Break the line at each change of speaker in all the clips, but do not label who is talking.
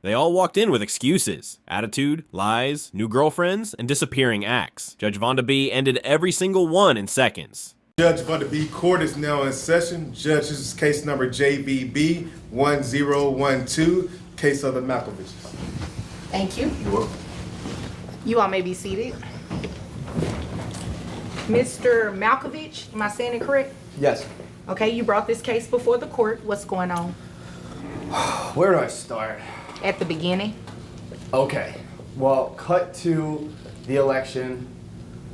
They all walked in with excuses, attitude, lies, new girlfriends, and disappearing acts. Judge Vonda B ended every single one in seconds.
Judge Vonda B court is now in session. Judge, this is case number JVB 1012, case of the Malkoviches.
Thank you.
You're welcome.
You all may be seated. Mr. Malkovich, am I saying it correct?
Yes.
Okay, you brought this case before the court. What's going on?
Where do I start?
At the beginning?
Okay. Well, cut to the election.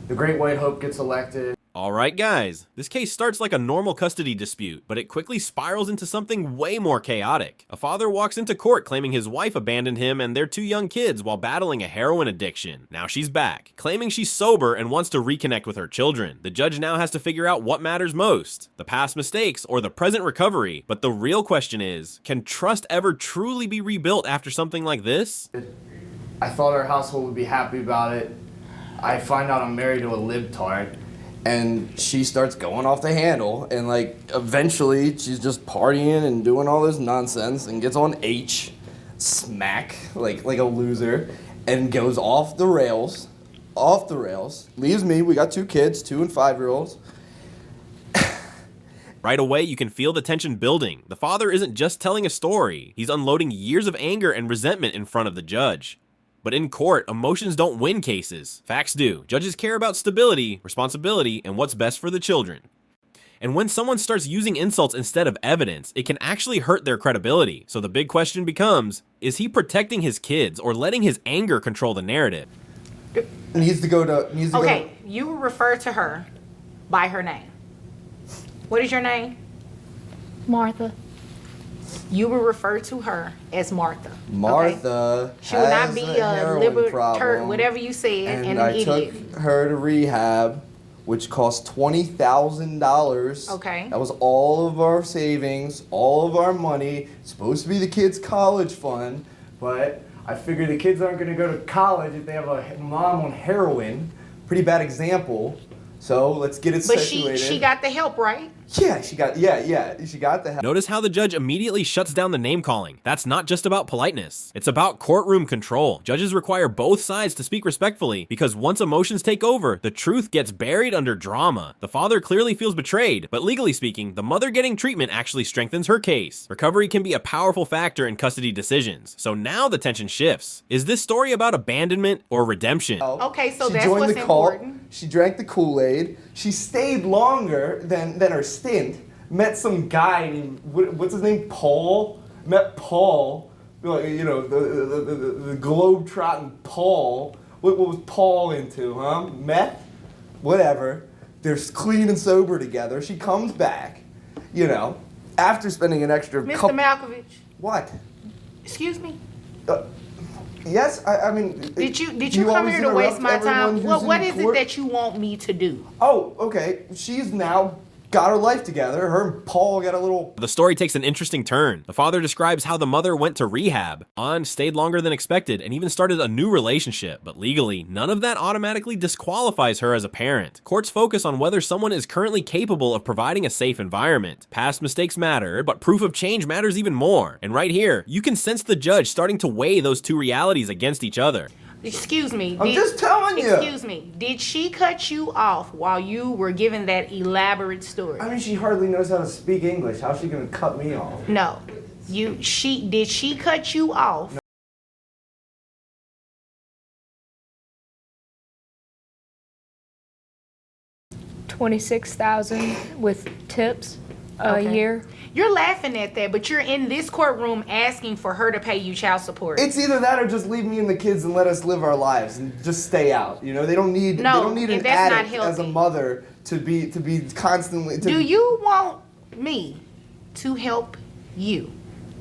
The Great White Hope gets elected.
Alright guys, this case starts like a normal custody dispute, but it quickly spirals into something way more chaotic. A father walks into court claiming his wife abandoned him and their 2 young kids while battling a heroin addiction. Now she's back, claiming she's sober and wants to reconnect with her children. The judge now has to figure out what matters most, the past mistakes or the present recovery. But the real question is, can trust ever truly be rebuilt after something like this?
I thought our household would be happy about it. I find out I'm married to a libtard. And she starts going off the handle, and like eventually she's just partying and doing all this nonsense and gets on H, smack, like a loser, and goes off the rails, leaves me, we got 2 kids, 2 and 5-year-olds.
Right away, you can feel the tension building. The father isn't just telling a story, he's unloading years of anger and resentment in front of the judge. But in court, emotions don't win cases. Facts do. Judges care about stability, responsibility, and what's best for the children. And when someone starts using insults instead of evidence, it can actually hurt their credibility. So the big question becomes, is he protecting his kids or letting his anger control the narrative?
Okay, you refer to her by her name. What is your name?
Martha.
You will refer to her as Martha.
Martha
okay? She will not be a liberal
problem,
whatever you said, and an
I
idiot.
took her to rehab, which cost $20,000.
Okay.
That was all of our savings, all of our money. It's supposed to be the kids' college fund, but I figured the kids aren't going to go to college if they have a mom on heroin. Pretty bad example. So let's get it situated.
But she got the help, right?
Yeah, she got the help.
Notice how the judge immediately shuts down the name calling. That's not just about politeness. It's about courtroom control. Judges require both sides to speak respectfully because once emotions take over, the truth gets buried under drama. The father clearly feels betrayed, but legally speaking, the mother getting treatment actually strengthens her case. Recovery can be a powerful factor in custody decisions. So now the tension shifts. Is this story about abandonment or redemption?
Okay, so
She
that's
joined
what's
the cult.
important.
She drank the Kool-Aid. She stayed longer than her stint. Met some guy named, what's his name? Paul. Met Paul. You know, the globe-trotting Paul. What was Paul into, huh? Meth? Whatever. They're clean and sober together. She comes back, you know, after spending an extra
Mr. Malkovich.
What?
Excuse me?
Yes, I mean...
Did you come here to waste my time? What is it that you want me to do?
Oh, okay. She's now got her life together. Her and Paul got a little...
The story takes an interesting turn. The father describes how the mother went to rehab, stayed longer than expected, and even started a new relationship. But legally, none of that automatically disqualifies her as a parent. Courts focus on whether someone is currently capable of providing a safe environment. Past mistakes matter, but proof of change matters even more. And right here, you can sense the judge starting to weigh those 2 realities against each other.
Excuse me.
I'm just telling you.
Excuse me. Did she cut you off while you were giving that elaborate story?
I mean, she hardly knows how to speak English. How's she gonna cut me off?
No. Did she cut you off? No.
$26,000 with tips a year.
You're laughing at that, but you're in this courtroom asking for her to pay you child support.
It's either that or just leave me and the kids and let us live our lives and just stay out. You know, they don't need an addict as a mother to be constantly.
Do you want me to help you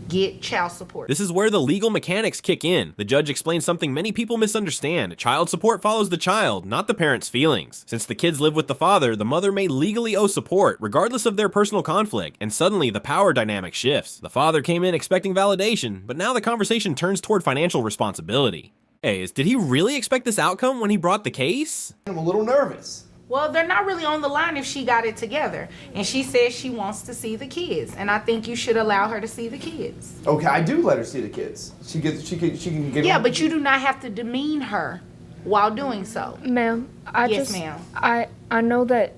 get child support?
This is where the legal mechanics kick in. The judge explains something many people misunderstand. Child support follows the child, not the parent's feelings. Since the kids live with the father, the mother may legally owe support, regardless of their personal conflict, and suddenly the power dynamic shifts. The father came in expecting validation, but now the conversation turns toward financial responsibility. Hey, did he really expect this outcome when he brought the case?
I'm a little nervous.
Well, they're not really on the line if she got it together. And she says she wants to see the kids. And I think you should allow her to see the kids.
Okay, I do let her see the kids. She can get.
Yeah, but you do not have to demean her while doing so.
Ma'am,
Yes, ma'am.
I know that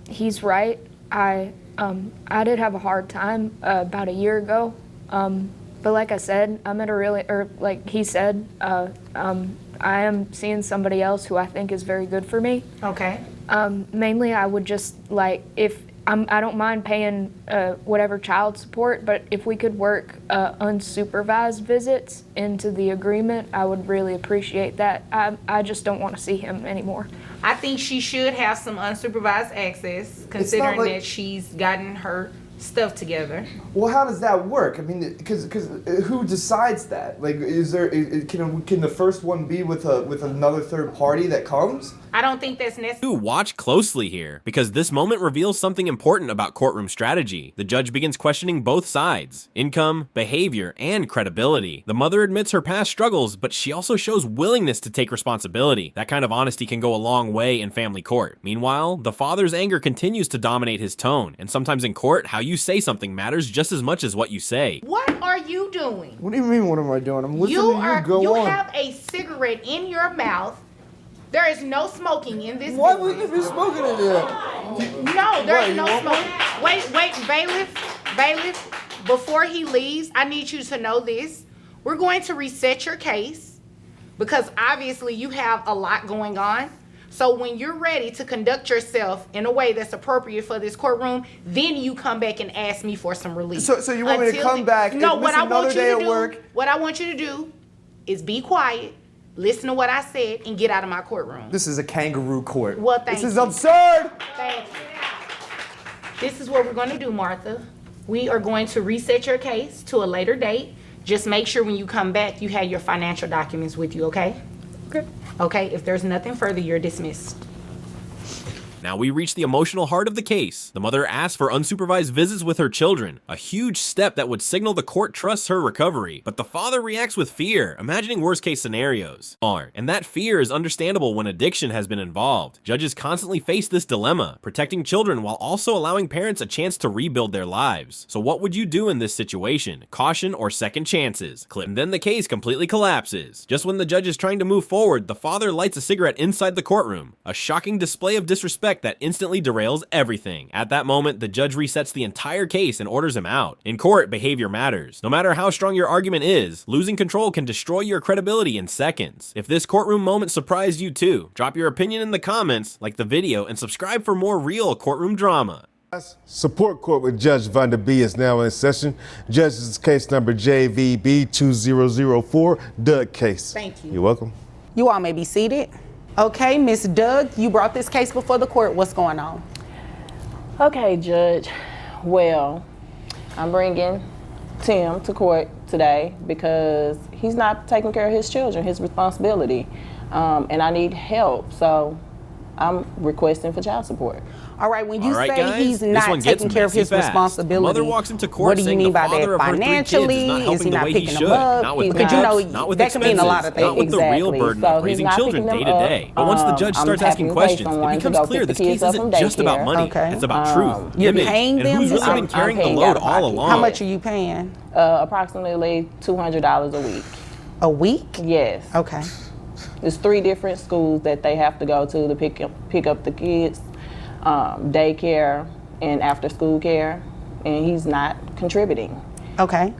he's right. I did have a hard time about a year ago. But like I said, I'm at a really, or like he said, I am seeing somebody else who I think is very good for me.
Okay.
Mainly, I would just like, I don't mind paying whatever child support, but if we could work unsupervised visits into the agreement, I would really appreciate that. I just don't want to see him anymore.
I think she should have some unsupervised access, considering
like-
that she's gotten her stuff together.
Well, how does that work? I mean, because who decides that? Like, can the first one be with another third party that comes?
I don't think that's necessary.
Watch closely here, because this moment reveals something important about courtroom strategy. The judge begins questioning both sides: income, behavior, and credibility. The mother admits her past struggles, but she also shows willingness to take responsibility. That kind of honesty can go a long way in family court. Meanwhile, the father's anger continues to dominate his tone, and sometimes in court, how you say something matters just as much as what you say.
What are you doing?
What do you mean? What am I doing? I'm listening to you. Go
you
on.
have a cigarette in your mouth. There is no smoking in this
Why
building.
would you be smoking in there?
No, there's
you
no
want
smoking. Wait, bailiff, before he leaves, I need you to know this. We're going to reset your case because obviously you have a lot going on. So when you're ready to conduct yourself in a way that's appropriate for this courtroom, then you come back and ask me for some relief.
So you want me to come back and
No,
miss
what I want
another
you
day
to
at
do,
work?
what I want you to do is be quiet, listen to what I said, and get out of my courtroom.
This is a kangaroo court.
Well, thank
This is
you.
absurd.
Thank you. This is what we're going to do, Martha. We are going to reset your case to a later date. Just make sure when you come back, you have your financial documents with you, okay?
Okay.
Okay, if there's nothing further, you're dismissed.
Now we reach the emotional heart of the case. The mother asks for unsupervised visits with her children, a huge step that would signal the court trusts her recovery. But the father reacts with fear, imagining worst case scenarios. And that fear is understandable when addiction has been involved. Judges constantly face this dilemma, protecting children while also allowing parents a chance to rebuild their lives. So what would you do in this situation? Caution or second chances? And then the case completely collapses. Just when the judge is trying to move forward, the father lights a cigarette inside the courtroom, a shocking display of disrespect that instantly derails everything. At that moment, the judge resets the entire case and orders him out. In court, behavior matters. No matter how strong your argument is, losing control can destroy your credibility in seconds. If this courtroom moment surprised you too, drop your opinion in the comments, like the video, and subscribe for more real courtroom drama.
Support court with Judge Vonda B is now in session. Judge, this is case number JVB 2004, Doug case.
Thank you.
You're welcome.
You all may be seated. Okay, Miss Doug, you brought this case before the court. What's going on?
Okay, Judge. Well, I'm bringing Tim to court today because he's not taking care of his children, his responsibility, and I need help. So I'm requesting for child support.
All right, when you
All right,
say
guys,
he's
this
not
one gets
taking care of
messy
his
fast.
responsibility,
Mother walks into court
what do you
saying
mean
the
by
father
that?
of her 3 kids is
Financially,
not
is
helping
he
the
not
way he
picking
should.
them up?
Not with
Because you
bills,
know
not with
that can mean a lot
expenses,
of things.
not with the real
Exactly.
burden
So
of
he's
raising
not
children
picking
day
them
to day.
up.
But once the judge
I'm
starts
having
asking
to pay
questions, it
someone to
becomes
go
clear
pick
this
the
case
kids up
isn't
from
just about
daycare.
money.
Okay.
It's about truth,
You're
image,
paying
and
them?
who's really
I'm
been carrying the
paying
load
out of
all
pocket.
along.
How much are you paying?
Approximately $200 a week.
A week?
Yes.
Okay.
There's 3 different schools that they have to go to pick up the kids, daycare and after school care, and he's not contributing.
Okay.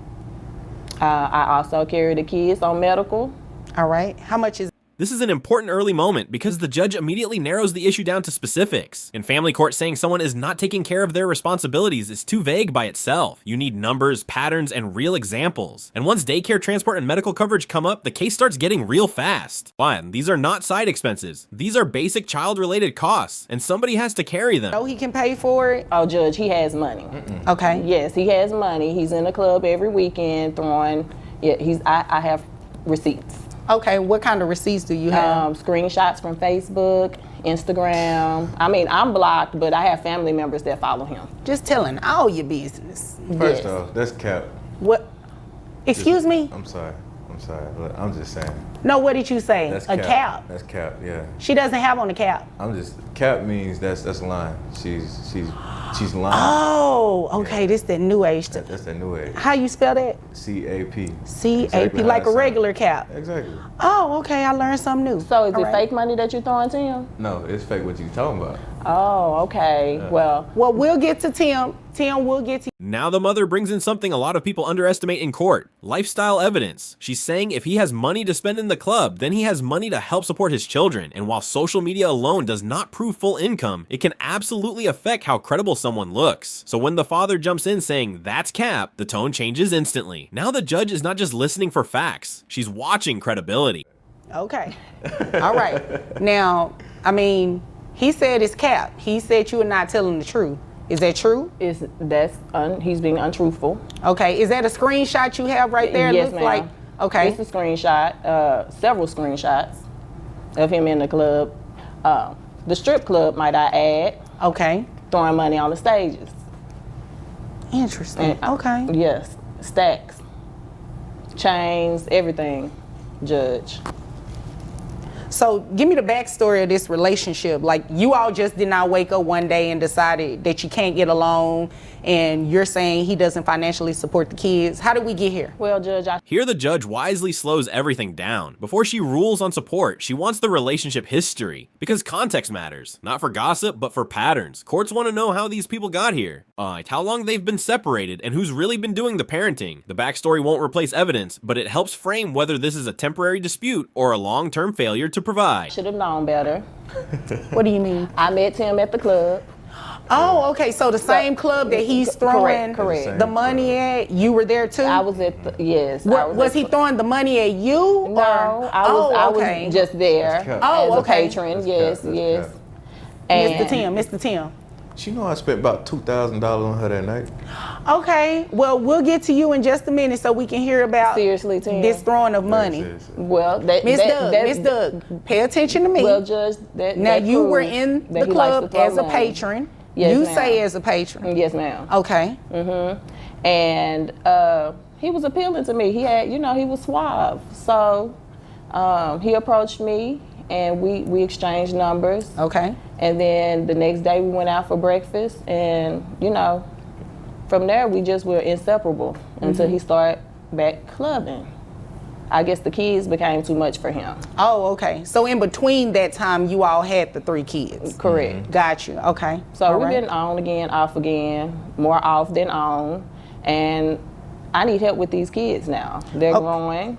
I also carry the kids on medical.
All right. How much is
This is an important early moment because the judge immediately narrows the issue down to specifics. In family court, saying someone is not taking care of their responsibilities is too vague by itself. You need numbers, patterns, and real examples. And once daycare, transport, and medical coverage come up, the case starts getting real fast. Fine, these are not side expenses. These are basic child-related costs, and somebody has to carry them.
so he can pay for it?
Oh, Judge, he has money.
Okay.
Yes, he has money. He's in the club every weekend throwing. Yeah, I have receipts.
Okay. What kind of receipts do you have?
Screenshots from Facebook, Instagram. I mean, I'm blocked, but I have family members that follow him.
Just telling all your business.
First
Yes.
off, that's cap.
What? Excuse me?
I'm sorry.
I'm sorry. Look, I'm just saying.
No, what did you say?
That's
a cap.
That's cap, yeah.
She doesn't have on a cap.
Cap means that's lying. She's lying.
Oh, okay. This that new age stuff.
That's that new age.
How you spell that?
C-A-P.
C-A-P,
Exactly
like
how
a
it
regular
sounds.
cap.
Exactly.
Oh, okay. I learned something new.
So is
All
it
right.
fake money that you're throwing to him?
No, it's fake what you talking about.
Oh, okay. Well,
We'll get to Tim. Tim, we'll get to
Now the mother brings in something a lot of people underestimate in court: lifestyle evidence. She's saying if he has money to spend in the club, then he has money to help support his children. And while social media alone does not prove full income, it can absolutely affect how credible someone looks. So when the father jumps in saying that's cap, the tone changes instantly. Now the judge is not just listening for facts, she's watching credibility.
Okay. All right. Now, I mean, he said it's cap. He said you are not telling the truth. Is that true?
He's being untruthful.
Okay. Is that a screenshot you have right there?
Yes,
Looks
ma'am.
like. Okay.
It's a screenshot, several screenshots of him in the club. The strip club, might I add,
Okay.
throwing money on the stages.
Interesting.
And,
Okay.
Yes, stacks, chains, everything, Judge.
So give me the backstory of this relationship. Like, you all just did not wake up one day and decided that you can't get along, and you're saying he doesn't financially support the kids. How did we get here?
Well, Judge,
Here the judge wisely slows everything down. Before she rules on support, she wants the relationship history. Because context matters. Not for gossip, but for patterns. Courts want to know how these people got here. How long they've been separated, and who's really been doing the parenting. The backstory won't replace evidence, but it helps frame whether this is a temporary dispute or a long-term failure to provide.
should have known better.
What do you mean?
I met him at the club.
Oh, okay. So the same club that he's throwing
correct.
the money at, you were there too?
I was at the, yes.
Was he throwing the money at you?
No, I was just there
That's
Oh,
as
okay.
a patron.
That's
Yes,
cap, that's
yes.
cap.
Mr. Tim.
You know I spent about $2,000 on her that night.
Okay. Well, we'll get to you in just a minute so we can hear about
Seriously, Tim.
this throwing of money.
Seriously.
Well,
Miss Doug, pay attention to me.
Well, Judge,
now you were in the club as a patron.
Yes,
you
ma'am.
say as a patron.
Yes, ma'am.
Okay.
And he was appealing to me. He had, he was suave. So he approached me, and we exchanged numbers.
Okay.
And then the next day we went out for breakfast, and from there we just were inseparable until he started back clubbing. I guess the kids became too much for him.
Oh, okay. So in between that time, you all had the 3 kids.
Correct.
Got you. Okay.
So
All
we've
right.
been on again, off again, more off than on, and I need help with these kids now. They're growing.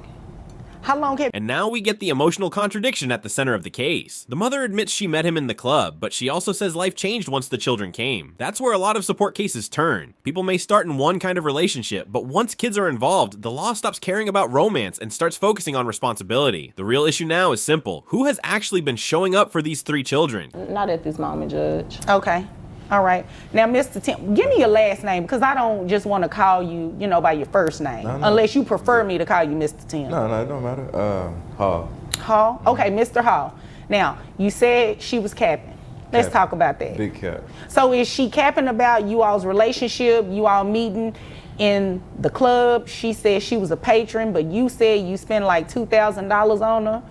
How long have
And now we get the emotional contradiction at the center of the case. The mother admits she met him in the club, but she also says life changed once the children came. That's where a lot of support cases turn. People may start in one kind of relationship, but once kids are involved, the law stops caring about romance and starts focusing on responsibility. The real issue now is simple. Who has actually been showing up for these 3 children?
Not at this moment, Judge.
Okay. All right. Now, Mr. Tim, give me your last name, because I don't just want to call you, by your first name,
No.
unless you prefer me to call you Mr. Tim.
No, it don't matter. Hall.
Hall? Okay, Mr. Hall. Now, you said she was capping. Let's
Cap.
talk about that.
Big cap.
So is she capping about you all's relationship, you all meeting in the club? She said she was a patron, but you said you spent like $2,000 on her.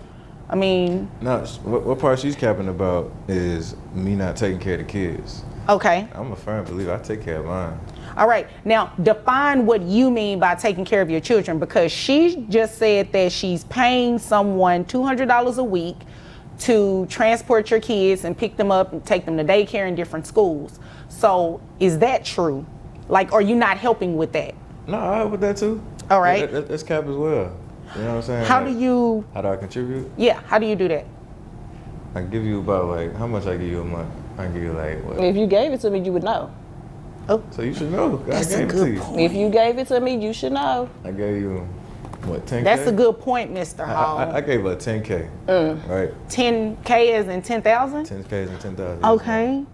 I mean,
No, what part she's capping about is me not taking care of the kids.
okay.
I'm a firm believer. I take care of mine.
All right. Now, define what you mean by taking care of your children, because she just said that she's paying someone $200 a week to transport your kids and pick them up and take them to daycare in different schools. So is that true? Like, are you not helping with that?
No, I help with that too.
All right.
That's cap as well. You know what I'm saying?
How
Like,
do you,
How do I contribute?
yeah, how do you do that?
I give you about how much I give you a month? I give you what?
If you gave it to me, you would know.
So you should know.
That's
I
a
gave it to
good
you.
point.
If you gave it to me, you should know.
I gave you, 10K?
That's a good point, Mr. Hall.
I gave her 10K, right?
10K as in 10,000?
10Ks and 10,000.
Okay.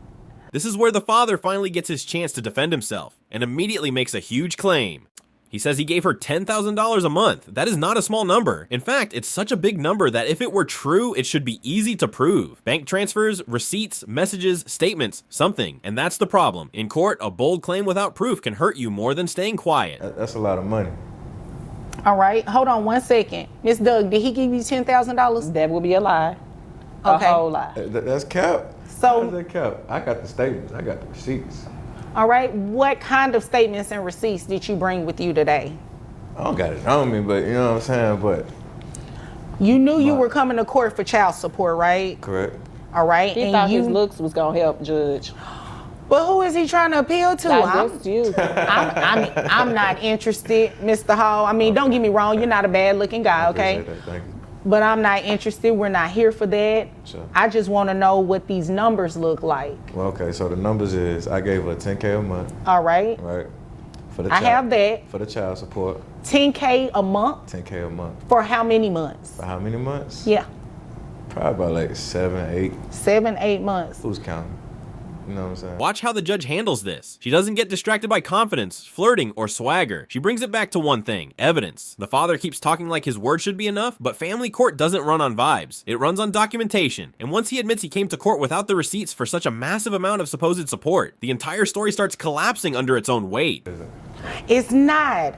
This is where the father finally gets his chance to defend himself and immediately makes a huge claim. He says he gave her $10,000 a month. That is not a small number. In fact, it's such a big number that if it were true, it should be easy to prove. Bank transfers, receipts, messages, statements, something. And that's the problem. In court, a bold claim without proof can hurt you more than staying quiet.
That's a lot of money.
All right, hold on 1 second. Miss Doug, did he give you $10,000?
That would be a lie.
Okay.
A whole lie.
That's cap.
So-
How's that cap? I got the statements. I got the receipts.
All right, what kind of statements and receipts did you bring with you today?
I don't got it on me, but you know what I'm saying. But
You knew you were coming to court for child support, right?
correct.
All right,
He thought his looks was gonna help, Judge.
But who is he trying to appeal to?
That's you.
I'm not interested, Mr. Hall. I mean, don't get me wrong, you're not a bad looking guy, okay?
Appreciate that. Thank you.
But I'm not interested. We're not here for that.
Sure.
I just want to know what these numbers look like.
Well, okay. So the numbers is I gave her $10K a month,
All right.
right? For the
I have that.
For the child support,
10K a month
$10K a month.
for how many months?
For how many months?
Yeah,
Probably about like 7, 8.
7, 8 months.
Who's counting? You know what I'm saying?
Watch how the judge handles this. She doesn't get distracted by confidence, flirting, or swagger. She brings it back to one thing: evidence. The father keeps talking like his word should be enough, but family court doesn't run on vibes. It runs on documentation. And once he admits he came to court without the receipts for such a massive amount of supposed support, the entire story starts collapsing under its own weight.
It's not.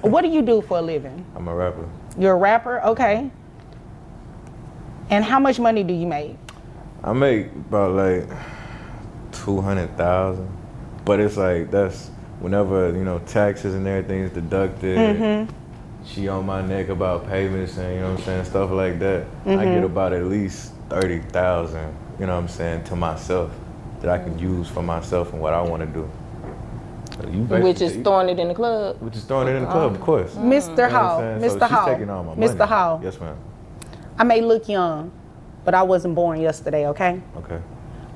What do you do for a living?
I'm a rapper.
You're a rapper? Okay. And how much money do you make?
I make about like 200,000, but it's like that's whenever taxes and everything is deducted.
Mm-hmm.
She on my neck about payments and you know what I'm saying, stuff like that. I get about at least 30,000. You know what I'm saying, to myself that I can use for myself and what I want to do.
Which is throwing it in the club.
Which is throwing it in the club, of course.
Mr.
You know
Hall,
what I'm saying?
Mr.
So
Hall,
she's taking all my money.
Mr. Hall.
Yes, ma'am.
I may look young, but I wasn't born yesterday, okay?
Okay.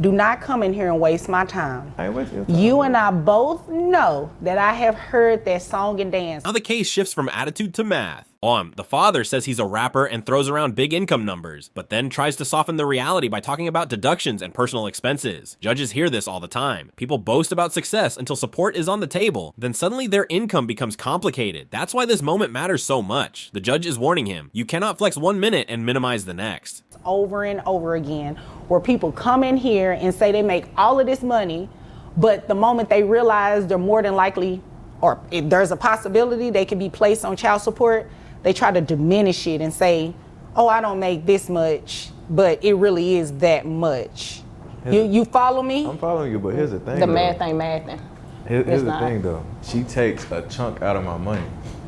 Do not come in here and waste my time.
I ain't wasting your time.
You and I both know that I have heard that song and dance.
Now the case shifts from attitude to math. The father says he's a rapper and throws around big income numbers, but then tries to soften the reality by talking about deductions and personal expenses. Judges hear this all the time. People boast about success until support is on the table, then suddenly their income becomes complicated. That's why this moment matters so much. The judge is warning him, you cannot flex 1 minute and minimize the next.
Over and over again, where people come in here and say they make all of this money, but the moment they realize they're more than likely, or if there's a possibility they could be placed on child support, they try to diminish it and say, oh, I don't make this much, but it really is that much. You follow me?
I'm following you, but here's the thing.
The
though.
math ain't mathing.
Here's the thing though. She takes a chunk out of my money.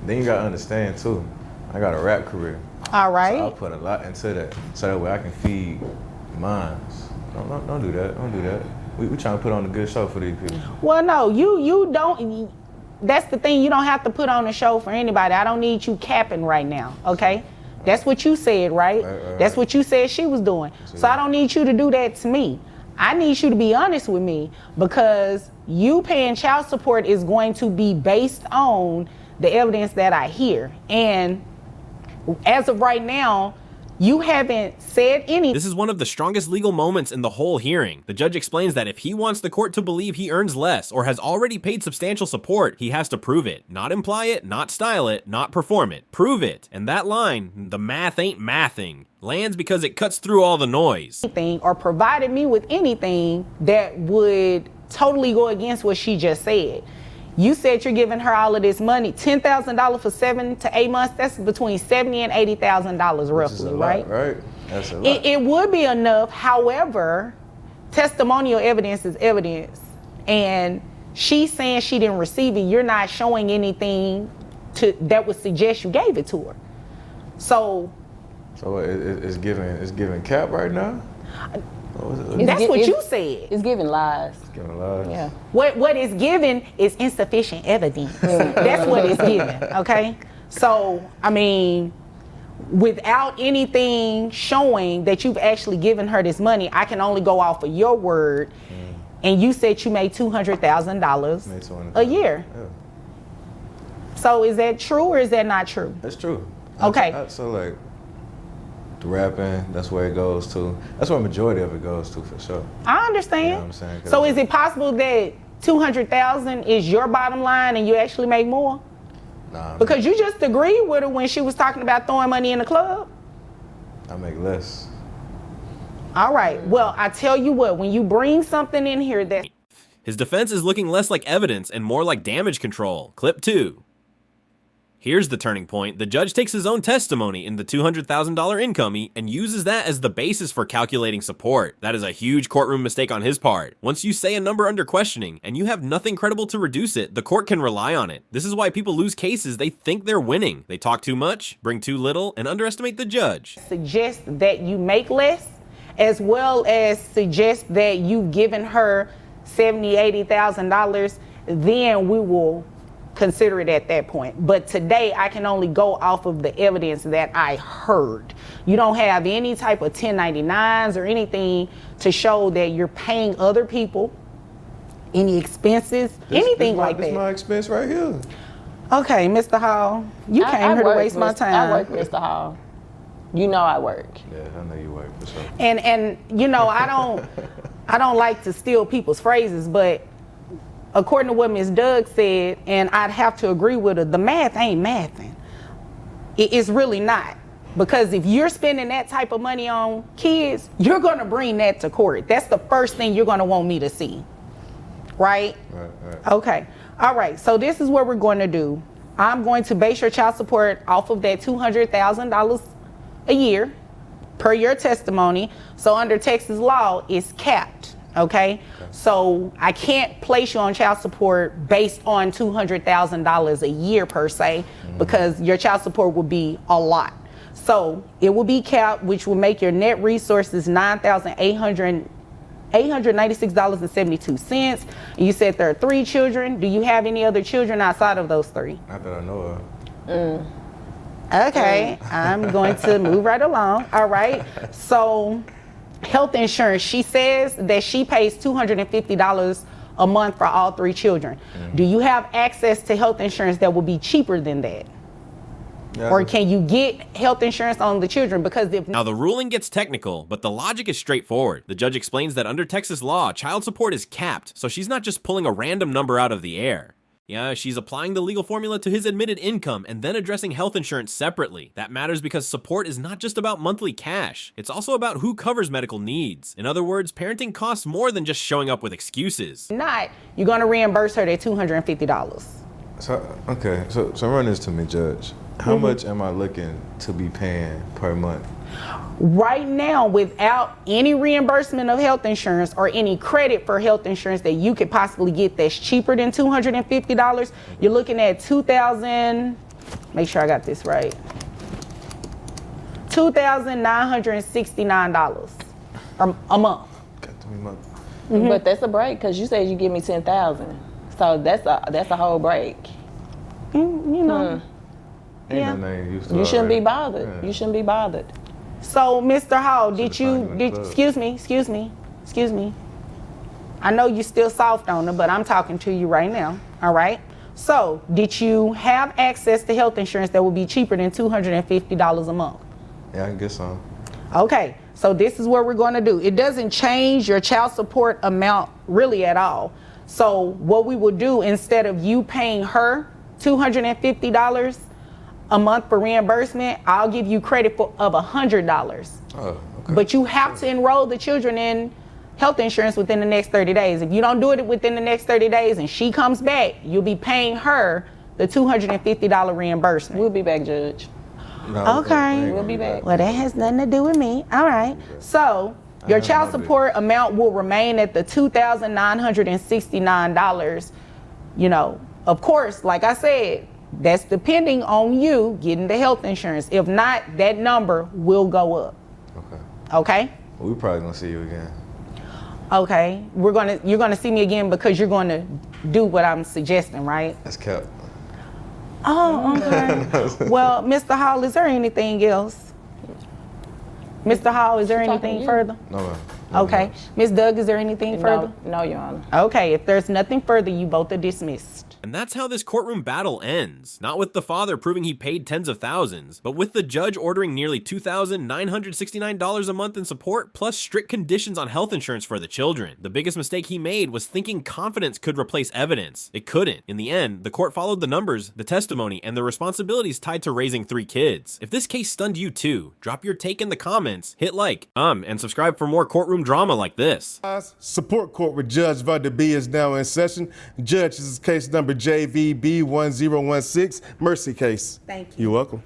Then you gotta understand too, I got a rap career.
All right.
So I put a lot into that, so that way I can feed mine. Don't do that. Don't do that. We trying to put on a good show for these people.
Well, no, you don't. That's the thing. You don't have to put on a show for anybody. I don't need you capping right now, okay? That's what you said, right? That's what you said she was doing. So I don't need you to do that to me. I need you to be honest with me, because you paying child support is going to be based on the evidence that I hear. And as of right now, you haven't said anything.
This is one of the strongest legal moments in the whole hearing. The judge explains that if he wants the court to believe he earns less or has already paid substantial support, he has to prove it. Not imply it, not style it, not perform it. Prove it. And that line, the math ain't mathing, lands because it cuts through all the noise.
Or provided me with anything that would totally go against what she just said. You said you're giving her all of this money, $10,000 for 7 to 8 months. That's between $70,000 and $80,000 roughly, right?
Right. That's a lot.
It would be enough. However, testimonial evidence is evidence, and she's saying she didn't receive it. You're not showing anything that would suggest you gave it to her. So
it's giving cap right now.
That's what you said.
It's giving lies.
It's giving lies.
Yeah.
What is given is insufficient evidence. That's what it's given, okay? So, I mean, without anything showing that you've actually given her this money, I can only go off of your word. And you said you made $200,000 a year.
Yeah.
So is that true or is that not true?
That's true.
Okay.
So like, the rapping, that's where it goes to. That's where the majority of it goes to, for sure.
I understand.
You know what I'm saying?
So is it possible that $200,000 is your bottom line and you actually make more?
Nah.
Because you just agreed with her when she was talking about throwing money in the club.
I make less.
All right. Well, I tell you what, when you bring something in here that...
His defense is looking less like evidence and more like damage control. Clip 2. Here's the turning point. The judge takes his own testimony in the $200,000 income and uses that as the basis for calculating support. That is a huge courtroom mistake on his part. Once you say a number under questioning and you have nothing credible to reduce it, the court can rely on it. This is why people lose cases. They think they're winning. They talk too much, bring too little, and underestimate the judge.
Suggest that you make less, as well as suggest that you've given her $70,000, $80,000, then we will consider it at that point. But today I can only go off of the evidence that I heard. You don't have any type of 1099s or anything to show that you're paying other people any expenses, anything like that.
This is my expense right here.
Okay, Mr. Hall, you came here to waste my time.
I work, Mr. Hall. You know I work.
Yeah, I know you work for sure.
And you know, I don't like to steal people's phrases, but according to what Ms. Doug said, and I'd have to agree with her, the math ain't mathing. It's really not. Because if you're spending that type of money on kids, you're gonna bring that to court. That's the first thing you're gonna want me to see, right?
Right.
Okay, all right, so this is what we're going to do. I'm going to base your child support off of that $200,000 a year per your testimony. So under Texas law, it's capped, okay? So I can't place you on child support based on $200,000 a year per se, because your child support would be a lot. So it will be capped, which will make your net resources $896.72. And you said there are 3 children. Do you have any other children outside of those 3?
Not that I know of.
Okay, I'm going to move right along. All right. So health insurance, she says that she pays $250 a month for all 3 children. Do you have access to health insurance that will be cheaper than that?
Yeah.
Or can you get health insurance on the children? Because if
Now the ruling gets technical, but the logic is straightforward. The judge explains that under Texas law, child support is capped, so she's not just pulling a random number out of the air. Yeah, she's applying the legal formula to his admitted income and then addressing health insurance separately. That matters because support is not just about monthly cash. It's also about who covers medical needs. In other words, parenting costs more than just showing up with excuses.
not, you're going to reimburse her that $250.
So okay, so run this to me, Judge. How much am I looking to be paying per month?
Right now, without any reimbursement of health insurance or any credit for health insurance that you could possibly get that's cheaper than $250, you're looking at make sure I got this right, $2,969 a month.
Got 3 months.
But that's a break, because you said you give me 10,000. So that's a whole break.
You know.
Ain't
Yeah.
no name used to
You shouldn't be
already.
bothered.
Yeah.
You shouldn't be bothered.
So, Mr. Hall,
Should've found you in the club.
excuse me. I know you're still soft on her, but I'm talking to you right now, all right? So, did you have access to health insurance that would be cheaper than $250 a month?
Yeah, I can get some.
Okay, so this is what we're going to do. It doesn't change your child support amount really at all. So, what we will do, instead of you paying her $250 a month for reimbursement, I'll give you credit of $100.
Oh, okay.
But you have to enroll the children in health insurance within the next 30 days. If you don't do it within the next 30 days and she comes back, you'll be paying her the $250 reimbursement.
We'll be back, Judge.
No,
Okay.
We'll be back.
Well, that has nothing to do with me. All right. So your
have
child
my
support amount will remain at the $2,969. You know, of course, like I said, that's depending on you getting the health insurance. If not, that number will go up.
Okay.
Okay?
We probably gonna see you again.
Okay. You're gonna see me again because you're gonna do what I'm suggesting, right?
That's kept.
Oh, okay. Well, Mr. Hall, is there anything else? Mr. Hall, is there anything further?
No, man.
Okay. Ms. Doug, is there anything further?
No, Your Honor.
Okay, if there's nothing further, you both are dismissed.
And that's how this courtroom battle ends. Not with the father proving he paid tens of thousands, but with the judge ordering nearly $2,969 a month in support, plus strict conditions on health insurance for the children. The biggest mistake he made was thinking confidence could replace evidence. It couldn't. In the end, the court followed the numbers, the testimony, and the responsibilities tied to raising 3 kids. If this case stunned you too, drop your take in the comments, hit like, and subscribe for more courtroom courtroom drama like this.
Support court with Judge Vonda B is now in session. Judge, this is case number JVB 1016, Mercy case.
Thank you.
You're welcome.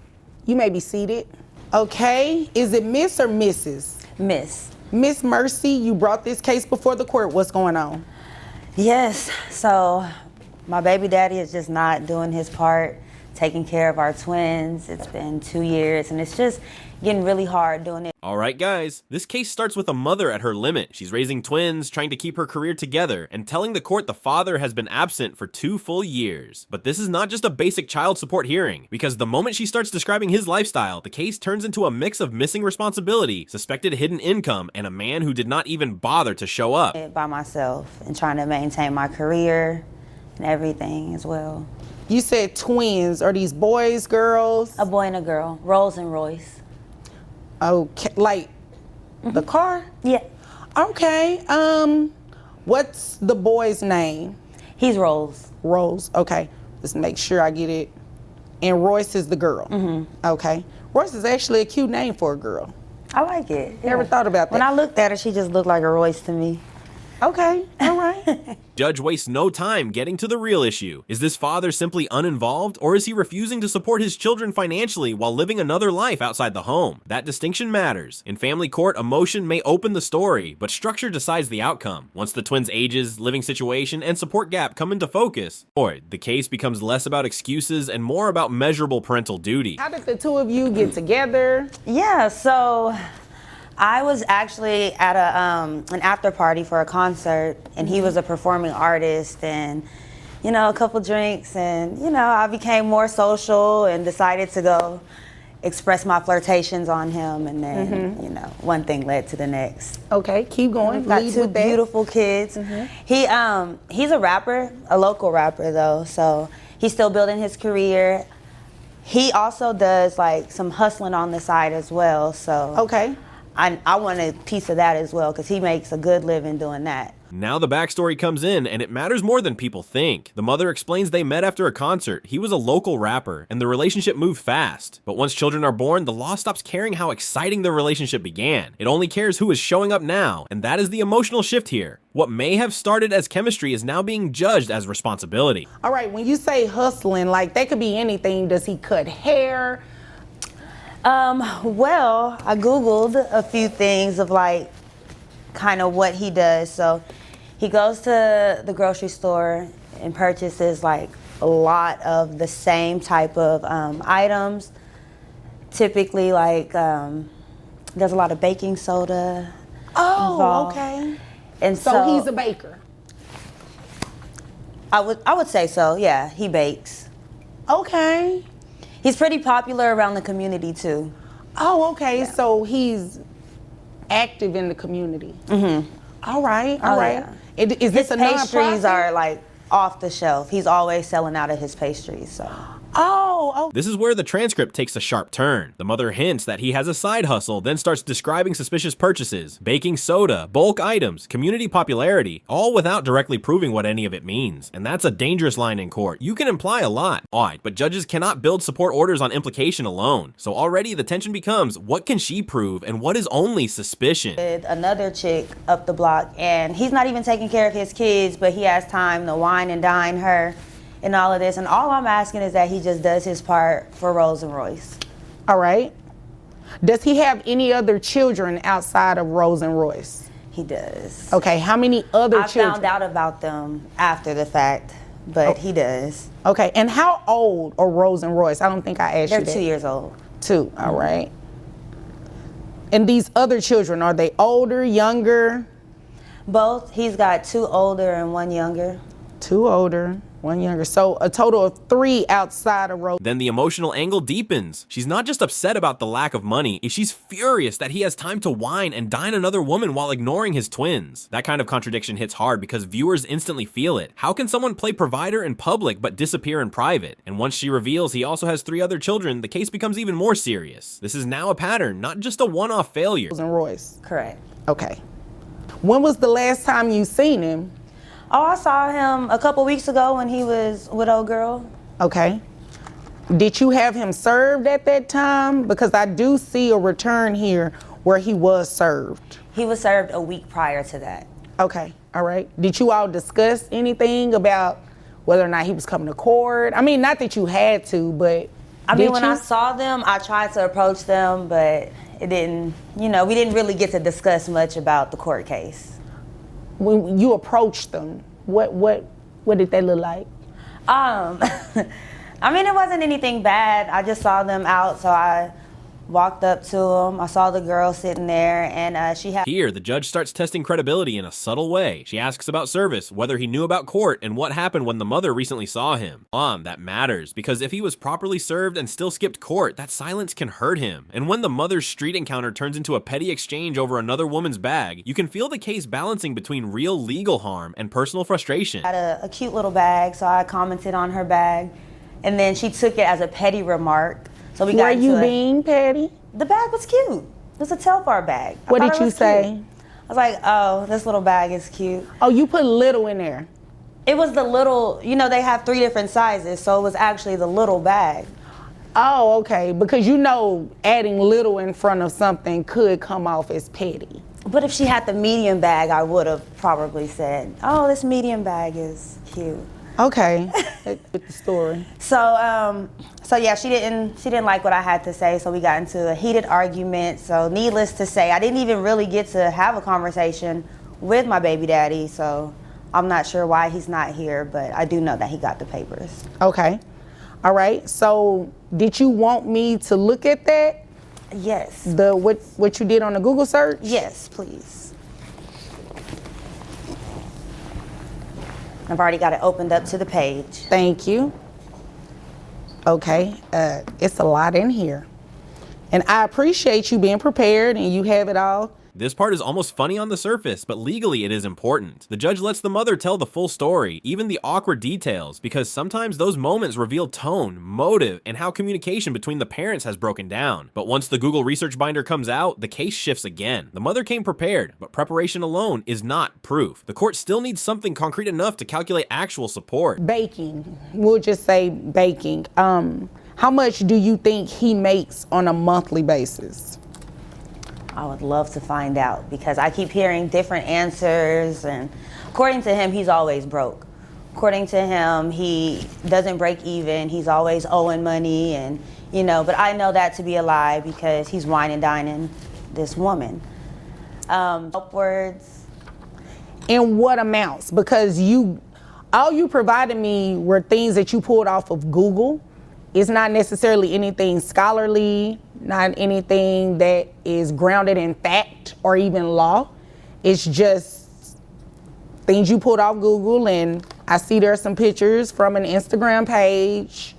You may be seated. Okay, is it Miss or Mrs.?
Miss.
Miss Mercy, you brought this case before the court. What's going on?
Yes, so my baby daddy is just not doing his part, taking care of our twins. It's been 2 years and it's just getting really hard doing it.
All right, guys, this case starts with a mother at her limit. She's raising twins, trying to keep her career together, and telling the court the father has been absent for 2 full years. But this is not just a basic child support hearing, because the moment she starts describing his lifestyle, the case turns into a mix of missing responsibility, suspected hidden income, and a man who did not even bother to show up.
By myself and trying to maintain my career and everything as well.
You said twins. Are these boys, girls?
A boy and a girl, Rolls and Royce.
Okay, like the car?
Yeah.
Okay, what's the boy's name?
He's Rolls.
Rose, okay. Let's make sure I get it. And Royce is the girl. Okay. Royce is actually a cute name for a girl.
I like it.
Never thought about that.
When I looked at her, she just looked like a Royce to me.
Okay, all right.
Judge wastes no time getting to the real issue. Is this father simply uninvolved, or is he refusing to support his children financially while living another life outside the home? That distinction matters. In family court, emotion may open the story, but structure decides the outcome. Once the twins' ages, living situation, and support gap come into focus, boy, the case becomes less about excuses and more about measurable parental duty.
How did the two of you get together?
Yeah, so I was actually at an after party for a concert, and he was a performing artist, and a couple drinks, and I became more social and decided to go express my flirtations on him, and then one thing led to the next.
Okay, keep going.
Got
Lead
2
with that.
beautiful kids. He's a rapper, a local rapper though, so he's still building his career. He also does like some hustling on the side as well, so
Okay.
I want a piece of that as well, because he makes a good living doing that.
Now the backstory comes in, and it matters more than people think. The mother explains they met after a concert. He was a local rapper, and the relationship moved fast. But once children are born, the law stops caring how exciting the relationship began. It only cares who is showing up now, and that is the emotional shift here. What may have started as chemistry is now being judged as responsibility.
All right, when you say hustling, like that could be anything. Does he cut hair?
Well, I Googled a few things of like kind of what he does. So he goes to the grocery store and purchases like a lot of the same type of items. Typically like there's a lot of baking soda involved.
Okay.
And
So he's a baker.
I would say so, yeah, he bakes.
Okay.
He's pretty popular around the community too.
Oh, okay. So he's active in the community. All right, all right.
Yeah.
Is this
His
a
pastries
nonprofit?
are like off the shelf. He's always selling out of his pastries, so.
Oh,
This is where the transcript takes a sharp turn. The mother hints that he has a side hustle, then starts describing suspicious purchases, baking soda, bulk items, community popularity, all without directly proving what any of it means. And that's a dangerous line in court. You can imply a lot, but judges cannot build support orders on implication alone. So already the tension becomes, what can she prove and what is only suspicion?
With another chick up the block, and he's not even taking care of his kids, but he has time to wine and dine her and all of this. And all I'm asking is that he just does his part for Rolls and Royce.
all right. Does he have any other children outside of Rose and Royce?
He does.
Okay, how many other
I
children?
found out about them after the fact, but he does.
Okay, and how old are Rose and Royce? I don't think I asked
They're
you that.
2 years old.
2, all right. And these other children, are they older, younger?
Both. He's got 2 older and 1 younger.
2 older, 1 younger. So a total of 3 outside of Rose.
Then the emotional angle deepens. She's not just upset about the lack of money, she's furious that he has time to wine and dine another woman while ignoring his twins. That kind of contradiction hits hard because viewers instantly feel it. How can someone play provider in public but disappear in private? And once she reveals he also has 3 other children, the case becomes even more serious. This is now a pattern, not just a one-off failure.
And Royce.
Correct.
Okay. When was the last time you seen him?
Oh, I saw him a couple weeks ago when he was with old girl.
Okay. Did you have him served at that time? Because I do see a return here where he was served?
He was served a week prior to that.
Okay, all right. Did you all discuss anything about whether or not he was coming to court? I mean, not that you had to, but
I mean,
did
when
you?
I saw them, I tried to approach them, but it didn't, we didn't really get to discuss much about the court case.
When you approached them, what did they look like?
I mean, it wasn't anything bad. I just saw them out, so I walked up to them. I saw the girl sitting there, and she had...
Here, the judge starts testing credibility in a subtle way. She asks about service, whether he knew about court, and what happened when the mother recently saw him. That matters, because if he was properly served and still skipped court, that silence can hurt him. And when the mother's street encounter turns into a petty exchange over another woman's bag, you can feel the case balancing between real legal harm and personal frustration.
I had a cute little bag, so I commented on her bag, and then she took it as a petty remark. So we got
Were you being petty?
The bag was cute. It was a Telfar bag.
What did you say?
Cute. I was like, oh, this little bag is cute.
Oh, you put little in there.
It was the little, they have 3 different sizes, so it was actually the little bag.
Oh, okay, because adding little in front of something could come off as petty.
But if she had the medium bag, I would have probably said, oh, this medium bag is cute.
Okay, with the story.
So yeah, she didn't like what I had to say, so we got into a heated argument. So needless to say, I didn't even really get to have a conversation with my baby daddy, so I'm not sure why he's not here, but I do know that he got the papers.
Okay, all right, so did you want me to look at that?
Yes.
What you did on the Google search?
Yes, please. I've already got it opened up to the page.
Thank you. Okay, it's a lot in here. And I appreciate you being prepared and you have it all.
This part is almost funny on the surface, but legally it is important. The judge lets the mother tell the full story, even the awkward details, because sometimes those moments reveal tone, motive, and how communication between the parents has broken down. But once the Google research binder comes out, the case shifts again. The mother came prepared, but preparation alone is not proof. The court still needs something concrete enough to calculate actual support.
Baking, we'll just say baking. How much do you think he makes on a monthly basis?
I would love to find out because I keep hearing different answers, and according to him, he's always broke. According to him, he doesn't break even. He's always owing money, and but I know that to be a lie because he's wine and dining this woman. Upwards.
In what amounts? Because all you provided me were things that you pulled off of Google. It's not necessarily anything scholarly, not anything that is grounded in fact or even law. It's just things you pulled off Google, and I see there are some pictures from an Instagram page.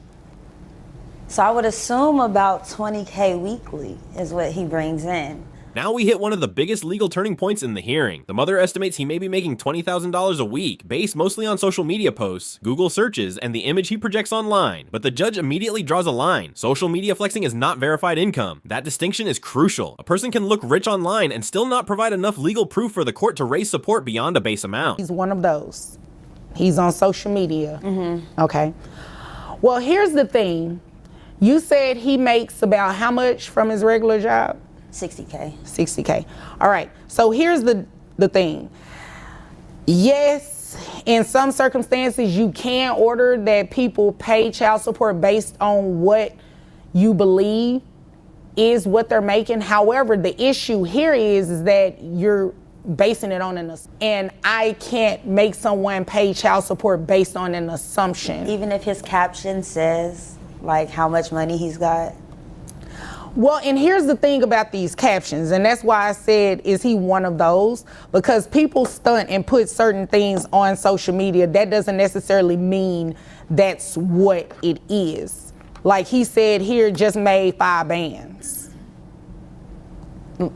So I would assume about $20K weekly is what he brings in.
Now we hit one of the biggest legal turning points in the hearing. The mother estimates he may be making $20,000 a week, based mostly on social media posts, Google searches, and the image he projects online. But the judge immediately draws a line. Social media flexing is not verified income. That distinction is crucial. A person can look rich online and still not provide enough legal proof for the court to raise support beyond a base amount.
He's one of those. He's on social media. Mm-hmm. Okay. Well, here's the thing. You said he makes about how much from his regular job?
$60K.
$60K. All right. So here's the thing. Yes, in some circumstances, you can order that people pay child support based on what you believe is what they're making. However, the issue here is that you're basing it on and I can't make someone pay child support based on an assumption.
Even if his caption says like how much money he's got.
Well, and here's the thing about these captions, and that's why I said, is he one of those? Because people stunt and put certain things on social media. That doesn't necessarily mean that's what it is. Like he said here, just made 5 bands.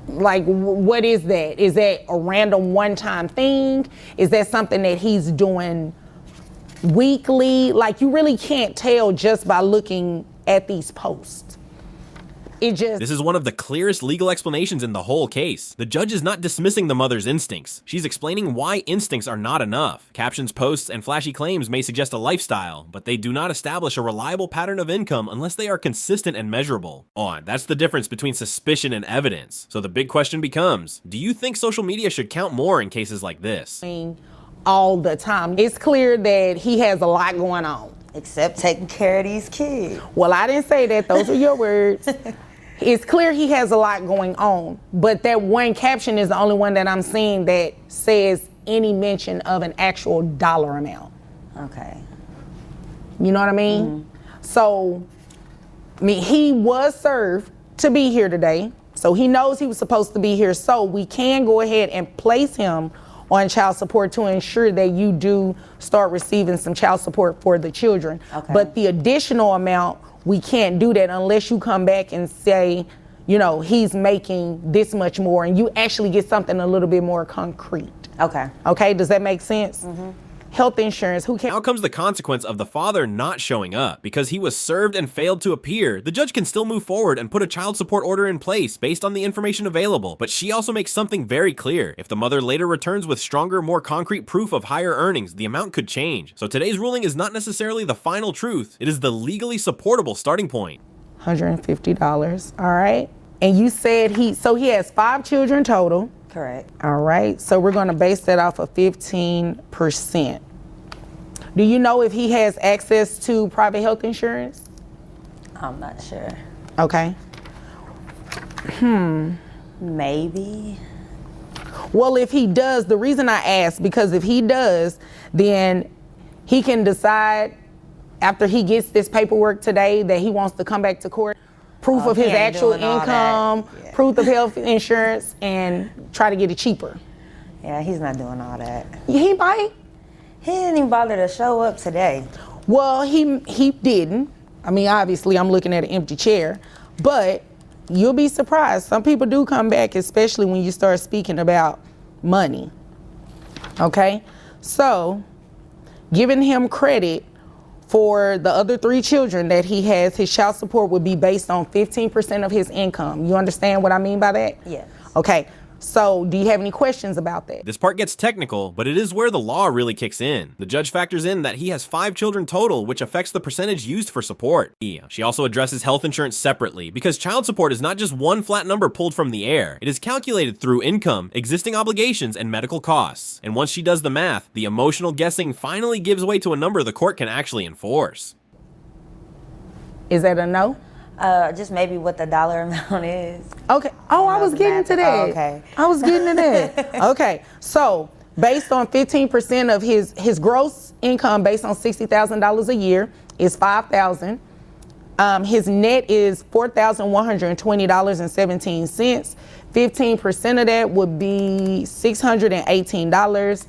Like, what is that? Is that a random one-time thing? Is that something that he's doing weekly? Like, you really can't tell just by looking at these posts.
This is one of the clearest legal explanations in the whole case. The judge is not dismissing the mother's instincts. She's explaining why instincts are not enough. Captions, posts, and flashy claims may suggest a lifestyle, but they do not establish a reliable pattern of income unless they are consistent and measurable. That's the difference between suspicion and evidence. So the big question becomes, do you think social media should count more in cases like this?
All the time. It's clear that he has a lot going on.
Except taking care of these kids.
Well, I didn't say that. Those are your words. It's clear he has a lot going on, but that one caption is the only one that I'm seeing that says any mention of an actual dollar amount.
Okay.
You know what I mean? Mm-hmm. So, he was served to be here today, so he knows he was supposed to be here, so we can go ahead and place him on child support to ensure that you do start receiving some child support for the children.
Okay.
But the additional amount, we can't do that unless you come back and say, you know, he's making this much more, and you actually get something a little bit more concrete.
Okay.
Okay, does that make sense?
Mm-hmm.
Health insurance, who can...
Now comes the consequence of the father not showing up. Because he was served and failed to appear, the judge can still move forward and put a child support order in place based on the information available. But she also makes something very clear. If the mother later returns with stronger, more concrete proof of higher earnings, the amount could change. So today's ruling is not necessarily the final truth. It is the legally supportable starting point.
$150, all right? And you said he has 5 children total.
Correct.
All right, so we're gonna base that off of 15%. Do you know if he has access to private health insurance?
I'm not sure.
Okay.
Maybe.
Well, if he does, the reason I ask, because if he does, then he can decide after he gets this paperwork today that he wants to come back to court, proof of his actual income, proof of health insurance, and try to get it cheaper.
Yeah, he's not doing all that.
He might.
He didn't even bother to show up today.
Well, he didn't. I mean, obviously, I'm looking at an empty chair, but you'll be surprised. Some people do come back, especially when you start speaking about money. Okay? So, giving him credit for the other 3 children that he has, his child support would be based on 15% of his income. You understand what I mean by that?
Yes.
Okay. So, do you have any questions about that?
This part gets technical, but it is where the law really kicks in. The judge factors in that he has 5 children total, which affects the percentage used for support. She also addresses health insurance separately, because child support is not just one flat number pulled from the air. It is calculated through income, existing obligations, and medical costs. And once she does the math, the emotional guessing finally gives way to a number the court can actually enforce.
Is that a no?
Just maybe what the dollar amount is.
Okay. Oh, I was getting to that.
Oh, okay.
I was getting to that. Okay. So, based on 15% of his gross income, based on $60,000 a year, is $5,000. His net is $4,120.17. 15% of that would be $618,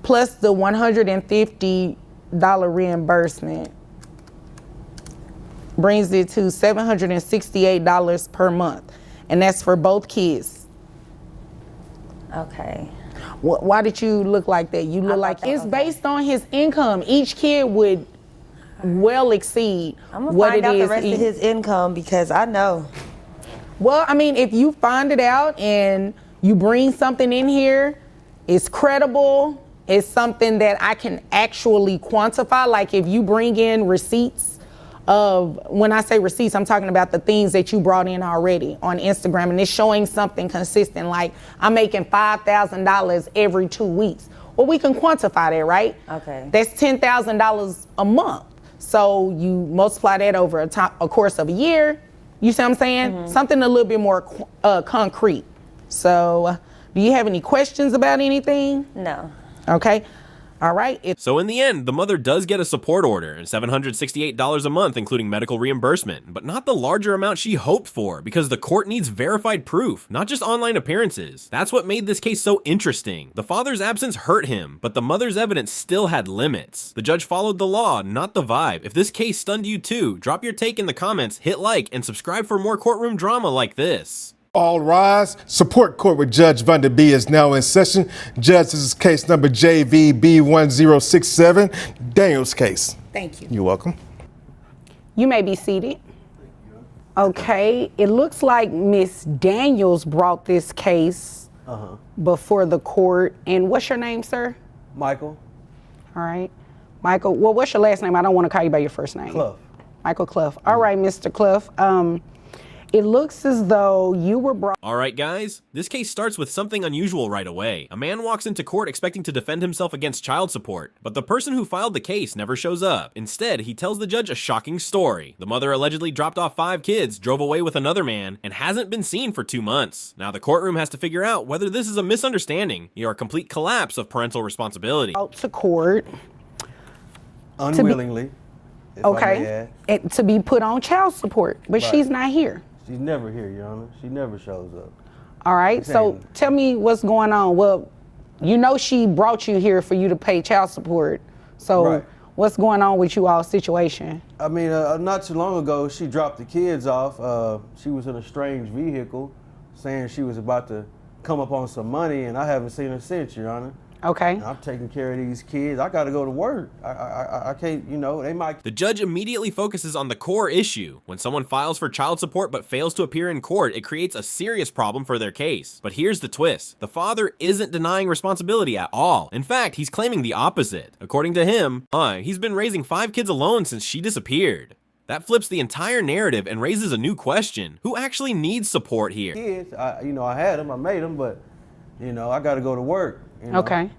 plus the $150 reimbursement. Brings it to $768 per month, and that's for both kids.
Okay.
Why did you look like that? You look like it's based on his income. Each kid would well exceed
I'm gonna
what
find
it
out
is.
the rest of his income because I know.
Well, I mean, if you find it out and you bring something in here, it's credible. It's something that I can actually quantify. Like if you bring in receipts. When I say receipts, I'm talking about the things that you brought in already on Instagram, and it's showing something consistent, like I'm making $5,000 every 2 weeks. Well, we can quantify that, right?
Okay.
That's $10,000 a month. So you multiply that over a course of a year. You see what I'm saying? Mm-hmm. Something a little bit more concrete. So, do you have any questions about anything?
No.
Okay. All right.
So in the end, the mother does get a support order and $768 a month, including medical reimbursement, but not the larger amount she hoped for, because the court needs verified proof, not just online appearances. That's what made this case so interesting. The father's absence hurt him, but the mother's evidence still had limits. The judge followed the law, not the vibe. If this case stunned you too, drop your take in the comments, hit like, and subscribe for more courtroom drama like this.
All rise. Support court with Judge Vonda B is now in session. Judge, this is case number JVB1067, Daniel's case.
Thank you.
You're welcome.
You may be seated. Okay, it looks like Miss Daniels brought this case before the court. And what's your name, sir?
Michael.
All right. Michael, well, what's your last name? I don't want to call you by your first name.
Clough.
Michael Clough. All right, Mr. Clough. It looks as though you were brought.
All right, guys, this case starts with something unusual right away. A man walks into court expecting to defend himself against child support, but the person who filed the case never shows up. Instead, he tells the judge a shocking story. The mother allegedly dropped off 5 kids, drove away with another man, and hasn't been seen for 2 months. Now the courtroom has to figure out whether this is a misunderstanding or a complete collapse of parental responsibility.
Out to court.
Unwillingly. if I may add.
Okay, to be put on child support, but
Right.
she's not here.
She's never here, Your Honor. She never shows up.
All right, so
Same.
tell me what's going on. Well, you know she brought you here for you to pay child support. So
Right.
what's going on with you all's situation?
I mean, not too long ago, she dropped the kids off. She was in a strange vehicle, saying she was about to come up on some money, and I haven't seen her since, Your Honor.
Okay.
And I'm taking care of these kids. I got to go to work. I can't, you know, they might.
The judge immediately focuses on the core issue. When someone files for child support but fails to appear in court, it creates a serious problem for their case. But here's the twist. The father isn't denying responsibility at all. In fact, he's claiming the opposite. According to him, he's been raising 5 kids alone since she disappeared. That flips the entire narrative and raises a new question. Who actually needs support here?
Kids, I had them, I made them, but, you know, I got to go to work. You know?
Okay.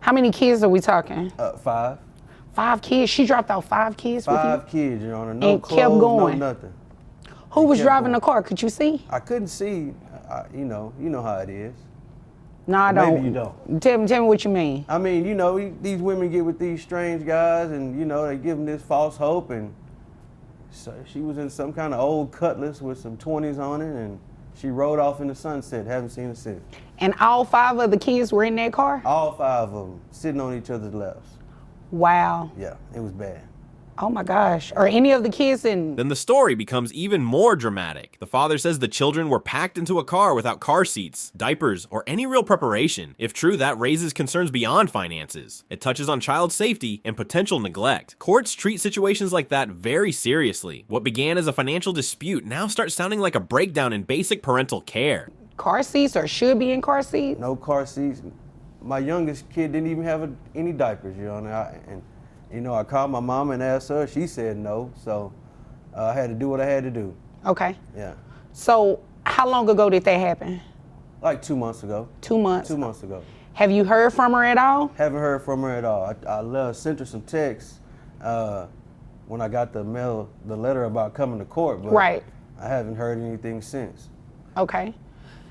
How many kids are we talking?
5.
5 kids? She dropped out 5 kids with you?
5 kids, Your Honor. No
And
clothes,
kept going.
no nothing.
Who was
kept
driving
going.
the car? Could you see?
I couldn't see. You know how it is.
No, I
Maybe
don't.
you don't.
Tell me what you mean.
I mean, you know, these women get with these strange guys, and you know they give them this false hope, and so she was in some kind of old Cutlass with some 20s on it, and she rode off in the sunset. Haven't seen her since.
And all 5 of the kids were in that car?
All 5 of them sitting on each other's laps.
Wow.
Yeah, it was bad.
Oh my gosh. Are any of the kids in?
Then the story becomes even more dramatic. The father says the children were packed into a car without car seats, diapers, or any real preparation. If true, that raises concerns beyond finances. It touches on child safety and potential neglect. Courts treat situations like that very seriously. What began as a financial dispute now starts sounding like a breakdown in basic parental care.
Car seats or should be in car seats?
No car seats. My youngest kid didn't even have any diapers, Your Honor. You know, I called my mom and asked her. She said no, so I had to do what I had to do.
Okay.
Yeah.
So how long ago did that happen?
Like 2 months ago.
2 months?
2 months ago.
Have you heard from her at all?
Haven't heard from her at all. I sent her some texts when I got the letter about coming to court, but
Right.
I haven't heard anything since.
Okay.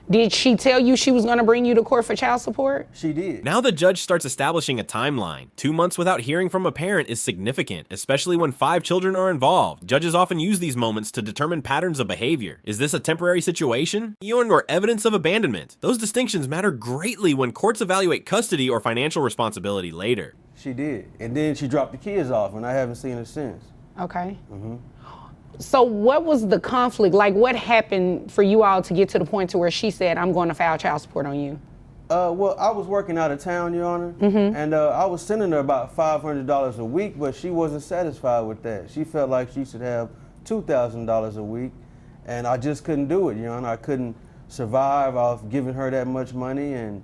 Did she tell you she was going to bring you to court for child support?
She did.
Now the judge starts establishing a timeline. 2 months without hearing from a parent is significant, especially when 5 children are involved. Judges often use these moments to determine patterns of behavior. Is this a temporary situation? Or evidence of abandonment? Those distinctions matter greatly when courts evaluate custody or financial responsibility later.
She did. And then she dropped the kids off, and I haven't seen her since.
Okay. So what was the conflict? Like, what happened for you all to get to the point to where she said, I'm going to file child support on you?
Well, I was working out of town, Your Honor, and I was sending her about $500 a week, but she wasn't satisfied with that. She felt like she should have $2,000 a week, and I just couldn't do it, Your Honor. I couldn't survive off giving her that much money, and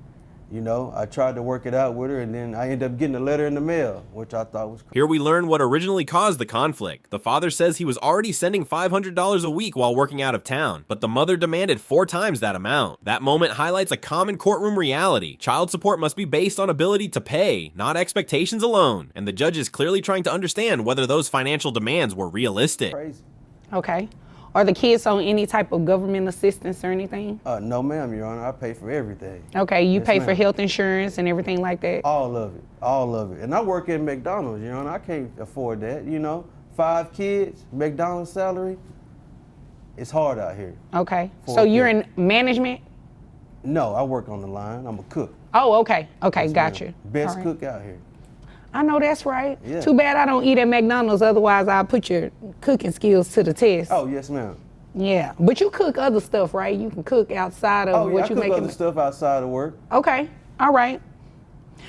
you know, I tried to work it out with her, and then I ended up getting a letter in the mail, which I thought was cool.
Here we learn what originally caused the conflict. The father says he was already sending $500 a week while working out of town, but the mother demanded 4 times that amount. That moment highlights a common courtroom reality. Child support must be based on ability to pay, not expectations alone. And the judge is clearly trying to understand whether those financial demands were realistic.
Crazy.
Okay. Are the kids on any type of government assistance or anything?
No, ma'am, Your Honor. I pay for everything.
Okay, you
Yes,
pay for
ma'am.
health insurance and everything like that?
All of it. All of it. And I work at McDonald's, Your Honor. I can't afford that, you know. 5 kids, McDonald's salary. It's hard out here.
Okay.
For
So
a
you're
kid.
in management?
No, I work on the line. I'm a cook.
Oh, okay. Okay,
Yes,
got
ma'am.
you.
Best
All right.
cook out here.
I know that's right.
Yeah.
Too bad I don't eat at McDonald's, otherwise I'll put your cooking skills to the test.
Oh, yes, ma'am.
Yeah, but you cook other stuff, right? You can cook outside of
Oh, yeah,
what
I
you
cook
make.
other stuff outside of work.
Okay, all right.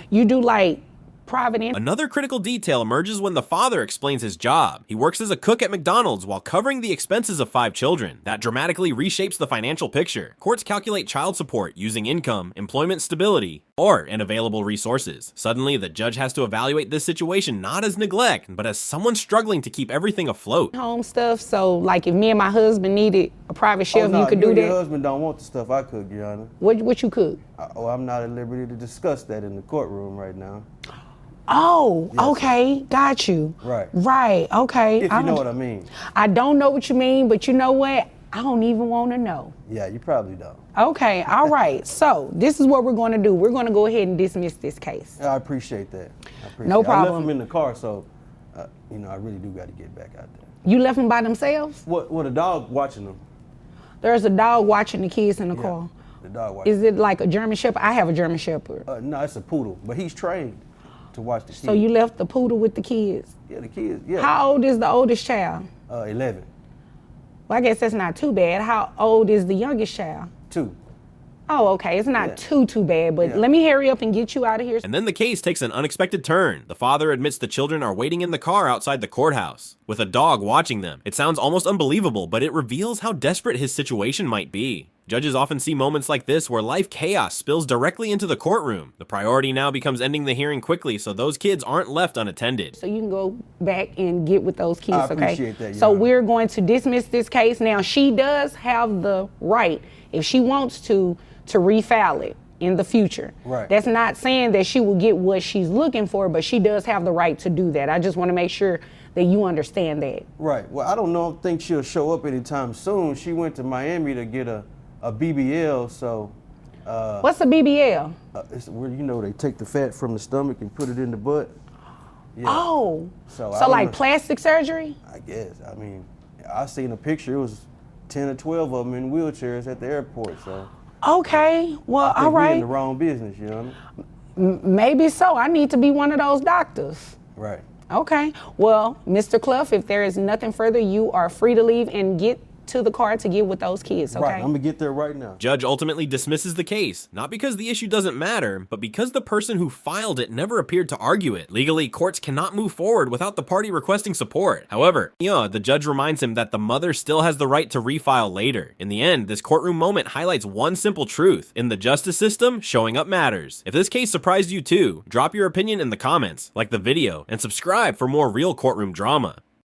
You do like private
Another critical detail emerges when the father explains his job. He works as a cook at McDonald's while covering the expenses of 5 children. That dramatically reshapes the financial picture. Courts calculate child support using income, employment stability, or unavailable resources. Suddenly, the judge has to evaluate this situation not as neglect, but as someone struggling to keep everything afloat.
home stuff. So, like, if me and my husband needed a private chef,
no,
you could
you
do
and
that.
Your husband don't want the stuff I cook, Your Honor.
What you cook?
I'm not at liberty to discuss that in the courtroom right now.
Oh,
Yes.
okay, got you.
Right.
Right, okay.
If you know what I mean.
I don't know what you mean, but you know what? I don't even want to know.
Yeah, you probably don't.
Okay, all right. So this is what we're going to do. We're going to go ahead and dismiss this case.
I appreciate that.
No
I
problem.
left him in the car, so I really do got to get back out there.
You left them by themselves?
What? A dog watching them.
There's a dog watching the kids in the car.
The dog watching.
Is it like a German Shepherd? I have a German Shepherd.
No, it's a poodle, but he's trained to watch the kids.
So you left the poodle with the kids?
Yeah, the kids. Yeah.
How old is the oldest child?
11.
Well, I guess that's not too bad. How old is the youngest child?
2.
Oh, okay. It's not too bad, but let me hurry up and get you out of here.
And then the case takes an unexpected turn. The father admits the children are waiting in the car outside the courthouse, with a dog watching them. It sounds almost unbelievable, but it reveals how desperate his situation might be. Judges often see moments like this where life chaos spills directly into the courtroom. The priority now becomes ending the hearing quickly so those kids aren't left unattended.
So you can go back and get with those kids,
I
okay?
appreciate that, Your
So
Honor.
we're going to dismiss this case. Now, she does have the right, if she wants to refile it in the future.
Right.
That's not saying that she will get what she's looking for, but she does have the right to do that. I just want to make sure that you understand that.
Right. Well, I don't think she'll show up anytime soon. She went to Miami to get a BBL, so.
What's a BBL?
It's where, they take the fat from the stomach and put it in the butt. Yeah.
Oh,
So I
so
don't
like
know.
plastic surgery?
I guess. I mean, I seen a picture. It was 10 or 12 of them in wheelchairs at the airport, so.
Okay, well,
I think
all
we're in
right.
the wrong business,
Maybe so. I need to be one of those doctors.
Right.
Okay. Well, Mr. Clough, if there is nothing further, you are free to leave and get to the car to get with those kids, okay?
Right. I'm gonna get there right now.
Judge ultimately dismisses the case, not because the issue doesn't matter, but because the person who filed it never appeared to argue it. Legally, courts cannot move forward without the party requesting support. However, the judge reminds him that the mother still has the right to refile later. In the end, this courtroom moment highlights one simple truth. In the justice system, showing up matters. If this case surprised you too, drop your opinion in the comments, like the video, and subscribe for more real courtroom drama.